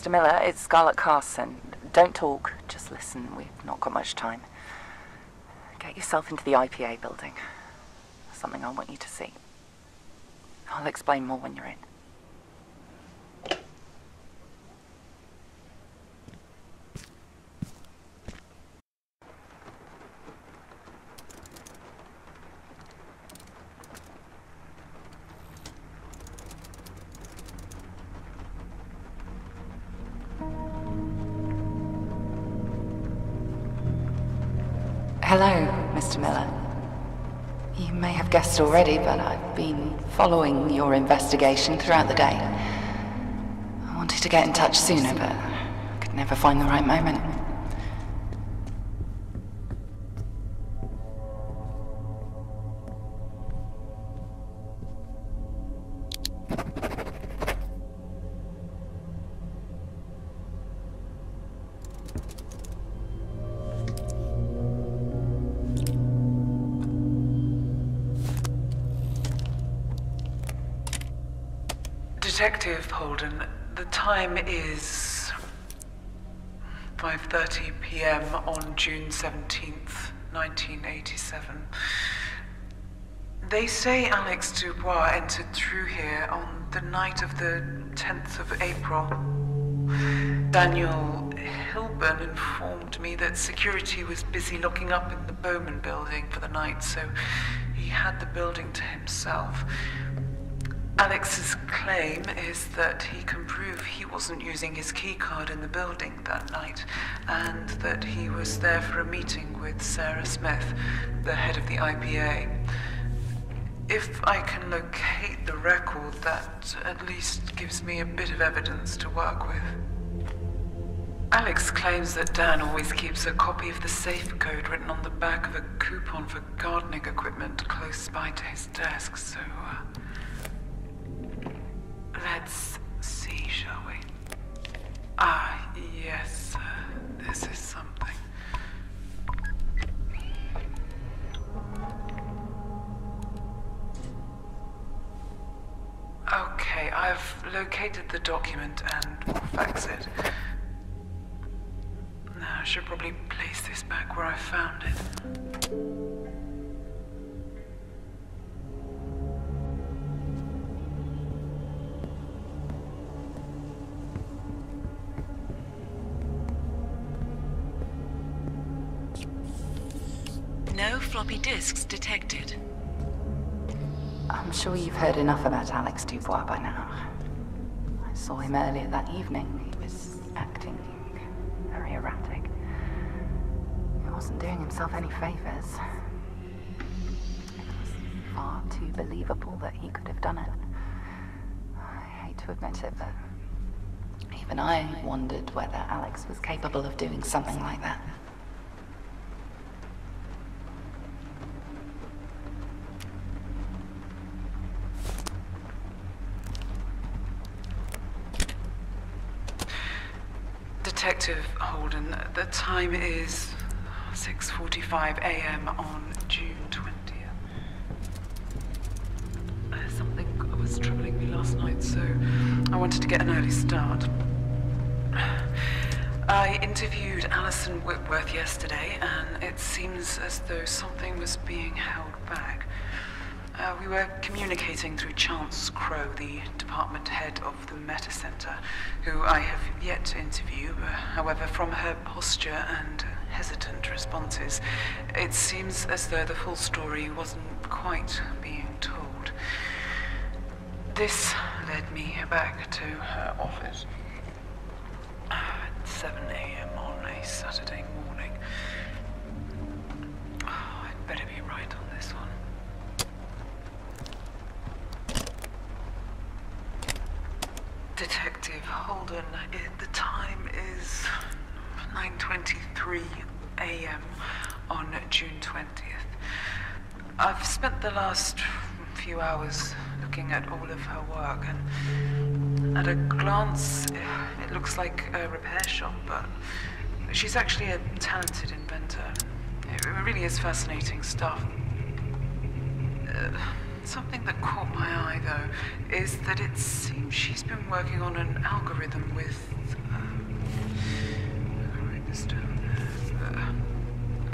Mr. Miller, it's Scarlett Carson. Don't talk, just listen. We've not got much time. Get yourself into the IPA building. Something I want you to see. I'll explain more when you're in. Hello, Mr. Miller. You may have guessed already, but I've been following your investigation throughout the day. I wanted to get in touch sooner, but I could never find the right moment. Detective Holden, the time is 5:30 p.m. on June 17th, 1987. They say Alex Dubois entered through here on the night of the 10th of April. Daniel Hilburn informed me that security was busy locking up in the Bowman building for the night, so he had the building to himself. Alex's claim is that he can prove he wasn't using his keycard in the building that night, and that he was there for a meeting with Sarah Smith, the head of the IPA. If I can locate the record, that at least gives me a bit of evidence to work with. Alex claims that Dan always keeps a copy of the safe code written on the back of a coupon for gardening equipment close by to his desk, so let's see, shall we? Ah, yes, this is something. Okay, I've located the document and will fax it. Now, I should probably place this back where I found it. No floppy disks detected. I'm sure you've heard enough about Alex Dubois by now. I saw him earlier that evening. He was acting very erratic. He wasn't doing himself any favors. It was far too believable that he could have done it. I hate to admit it, but even I wondered whether Alex was capable of doing something like that. Detective Holden, the time is 6:45 a.m. on June 20th. Something was troubling me last night, so I wanted to get an early start. I interviewed Alison Whitworth yesterday, and it seems as though something was being held back. We were communicating through Chance Crow, the department head of the Meta Center, who I have yet to interview. However, from her posture and hesitant responses, it seems as though the full story wasn't quite being told. This led me back to her office at 7 a.m. on a Saturday morning. Oh, I'd better be right on this one. Detective Holden, the time is 9:23 a.m. on June 20th. I've spent the last few hours looking at all of her work, and at a glance, it looks like a repair shop, but she's actually a talented inventor. It really is fascinating stuff. Something that caught my eye, though, is that it seems she's been working on an algorithm with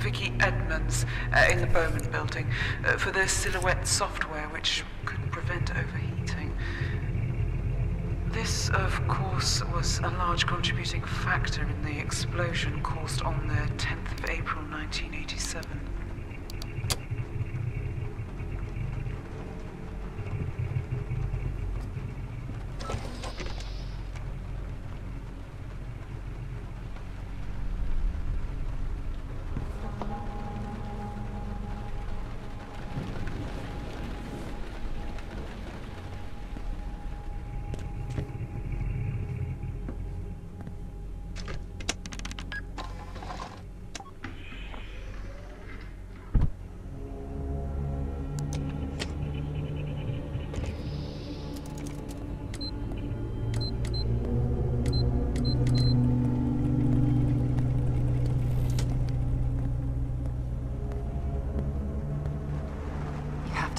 Vicky Edmonds in the Bowman building for the Silhouette software, which could prevent overheating. This, of course, was a large contributing factor in the explosion caused on the 10th of April 1987.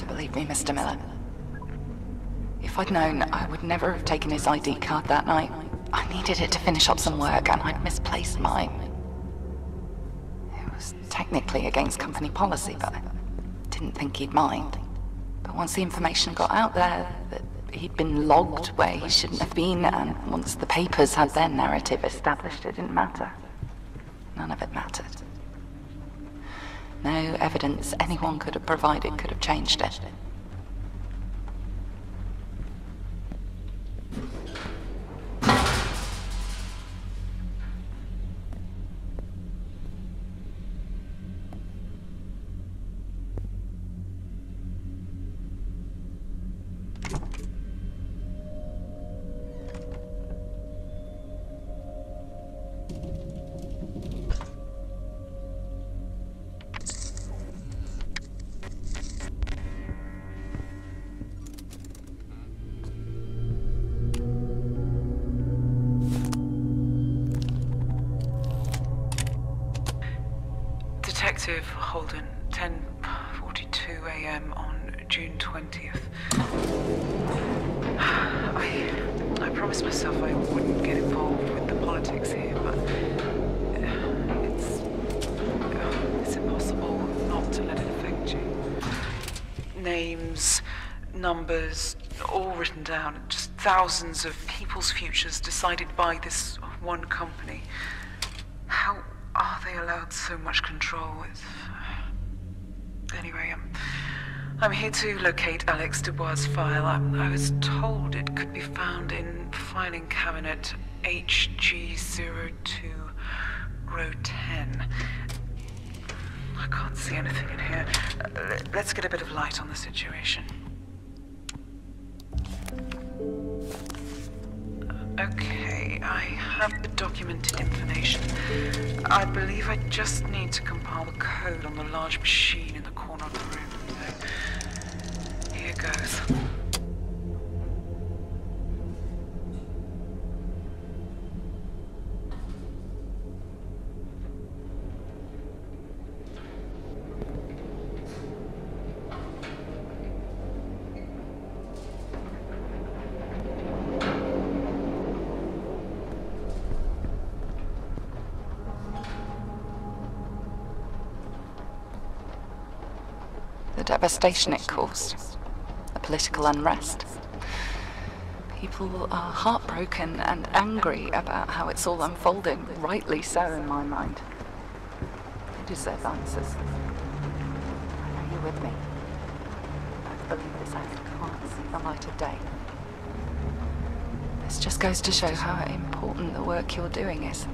Believe me, Mr. Miller. If I'd known, I would never have taken his ID card that night. I needed it to finish up some work, and I'd misplaced mine. It was technically against company policy, but I didn't think he'd mind. But once the information got out there that he'd been logged where he shouldn't have been, and once the papers had their narrative established, it didn't matter. None of it mattered. No evidence anyone could have provided could have changed it. Detective Holden, 10:42 a.m. on June 20th. I promised myself I wouldn't get involved with the politics here, but it's impossible not to let it affect you. Names, numbers, all written down, just thousands of people's futures decided by this one company. How are they allowed so much control? Anyway, I'm here to locate Alex Dubois' file. I was told it could be found in filing cabinet HG02, row 10. I can't see anything in here. Let's get a bit of light on the situation. Okay, I have the documented information. I believe I just need to compile the code on the large machine in the corner of the room. So, here goes. The devastation it caused, the political unrest. People are heartbroken and angry about how it's all unfolding, rightly so in my mind. They deserve answers. I know you're with me. I believe this act can't see the light of day. This just goes to show how important the work you're doing is.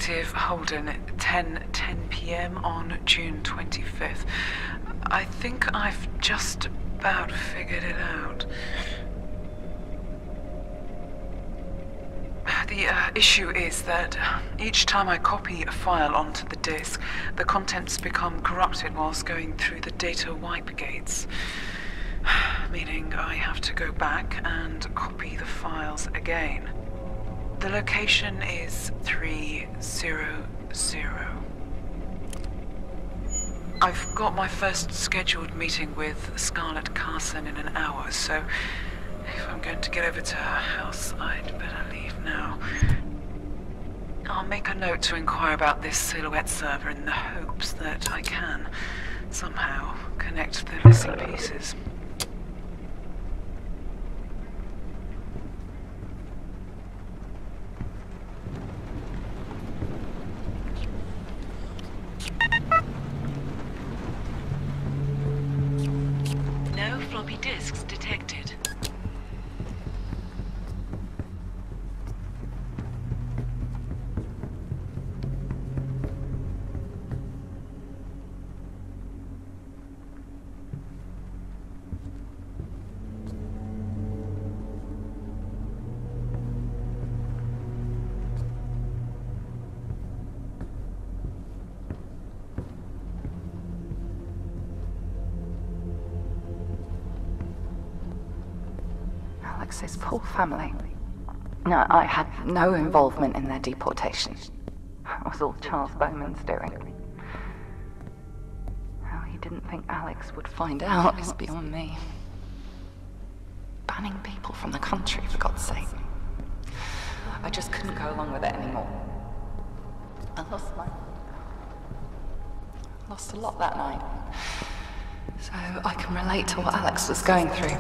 Detective Holden, 10 p.m. on June 25th. I think I've just about figured it out. The issue is that each time I copy a file onto the disk, the contents become corrupted whilst going through the data wipe gates. Meaning I have to go back and copy the files again. The location is 300. I've got my first scheduled meeting with Scarlett Carson in an hour, so if I'm going to get over to her house, I'd better leave now. I'll make a note to inquire about this Silhouette server in the hopes that I can somehow connect the missing pieces. No floppy disks detected. Alex's poor family. No, I had no involvement in their deportation. It was all Charles Bowman's doing. How he didn't think Alex would find out is beyond me. Banning people from the country, for God's sake. I just couldn't go along with it anymore. I lost a lot that night. So I can relate to what Alex was going through.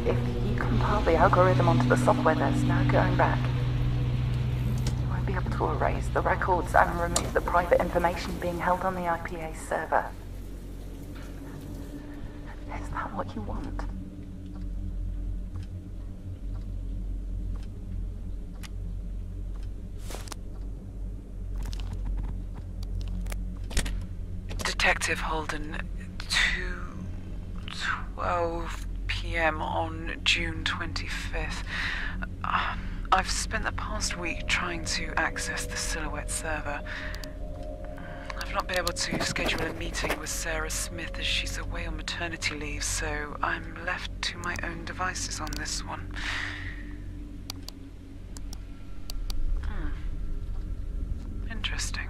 If you compile the algorithm onto the software, there's no going back. You won't be able to erase the records and remove the private information being held on the IPA server. Is that what you want? Detective Holden, 2:12 p.m. on June 25th. I've spent the past week trying to access the Silhouette server. I've not been able to schedule a meeting with Sarah Smith as she's away on maternity leave, so I'm left to my own devices on this one. Interesting.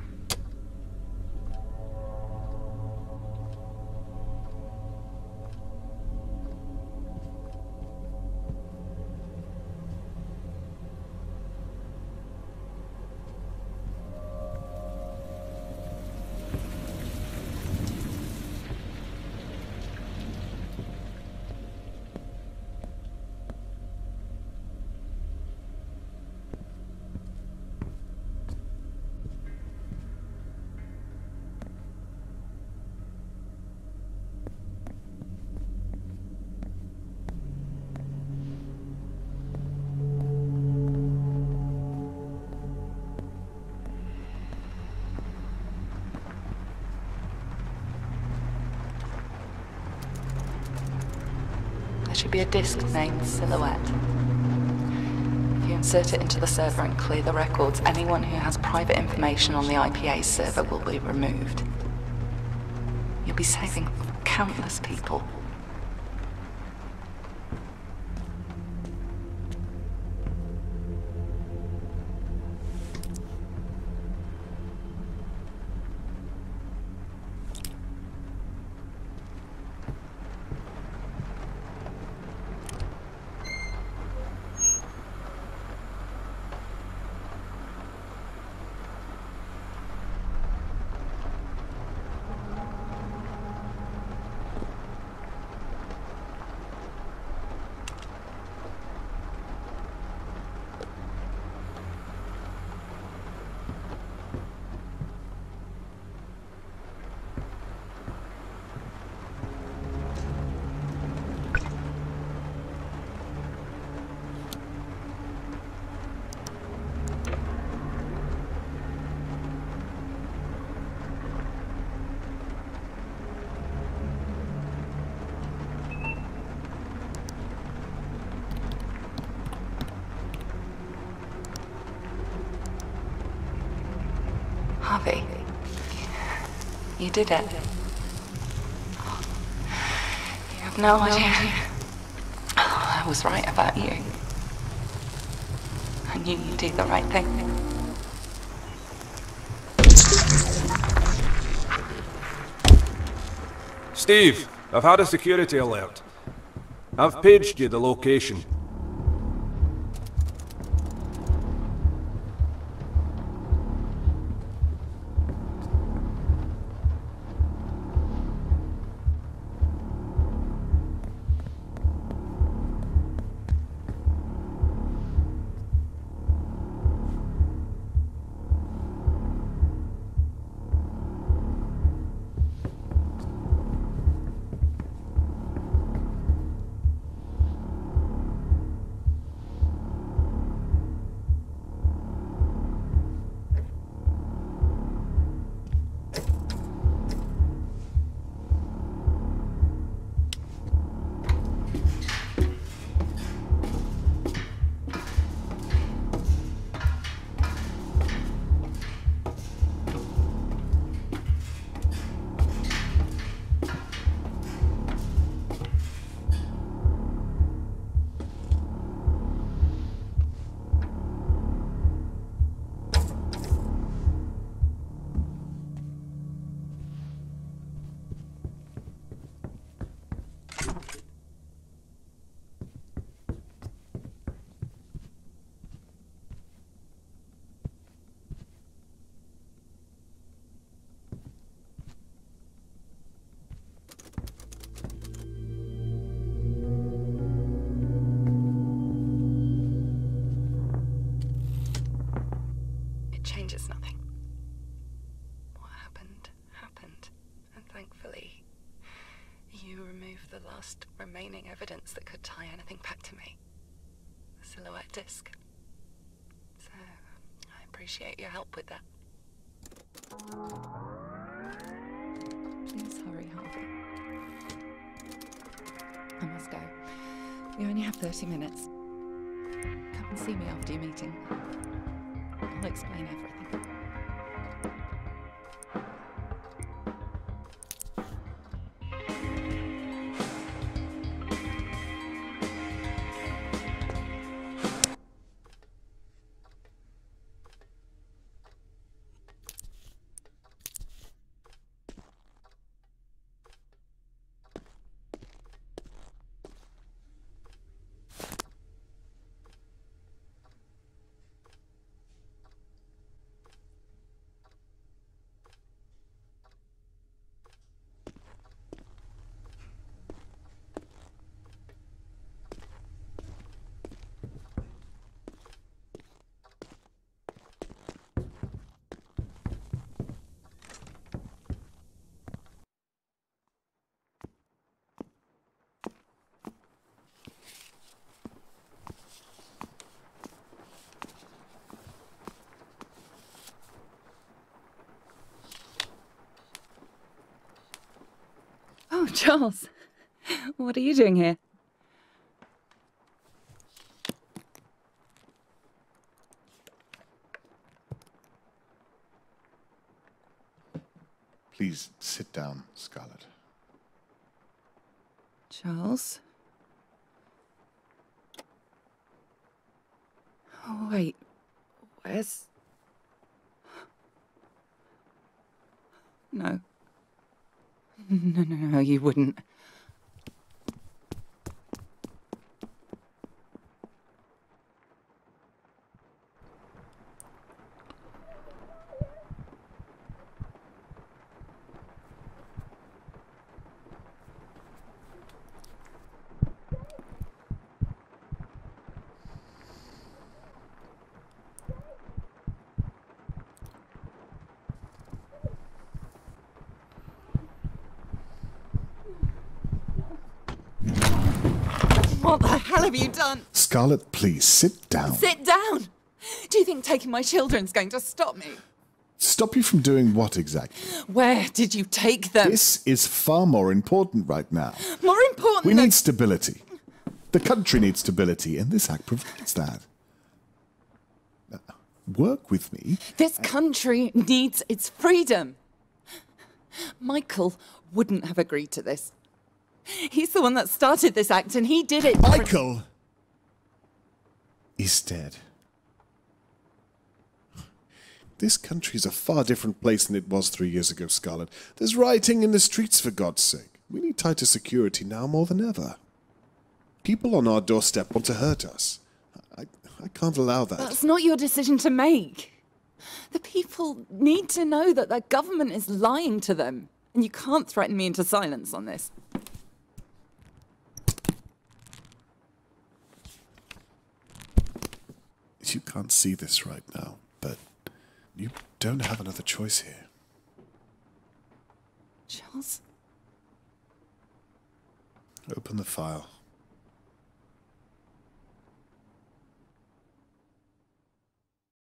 There should be a disk named Silhouette. If you insert it into the server and clear the records, anyone who has private information on the IPA server will be removed. You'll be saving countless people. Harvey, you did it. You have no idea. I was right about you. I knew you'd do the right thing. Steve, I've had a security alert. I've paged you the location. Changes nothing. What happened, happened. And thankfully, you removed the last remaining evidence that could tie anything back to me. The silhouette disc. So, I appreciate your help with that. Please hurry, Harvey. I must go. You only have 30 minutes. Come and see me after your meeting. I'll explain everything. Oh, Charles, what are you doing here? Please sit down, Scarlett. Charles? Oh, wait. Where's... No. No, you wouldn't. What the hell have you done? Scarlett, please, sit down. Sit down! Do you think taking my children's going to stop me? Stop you from doing what exactly? Where did you take them? This is far more important right now. More important We than... need stability. The country needs stability, and this act provides that. work with me. This country needs its freedom. Michael wouldn't have agreed to this. He's the one that started this act, and he did it. Michael is dead. This country's a far different place than it was 3 years ago, Scarlet. There's rioting in the streets, for God's sake. We need tighter security now more than ever. People on our doorstep want to hurt us. I can't allow that. That's not your decision to make. The people need to know that their government is lying to them, and you can't threaten me into silence on this. You can't see this right now, but you don't have another choice here. Charles? Open the file.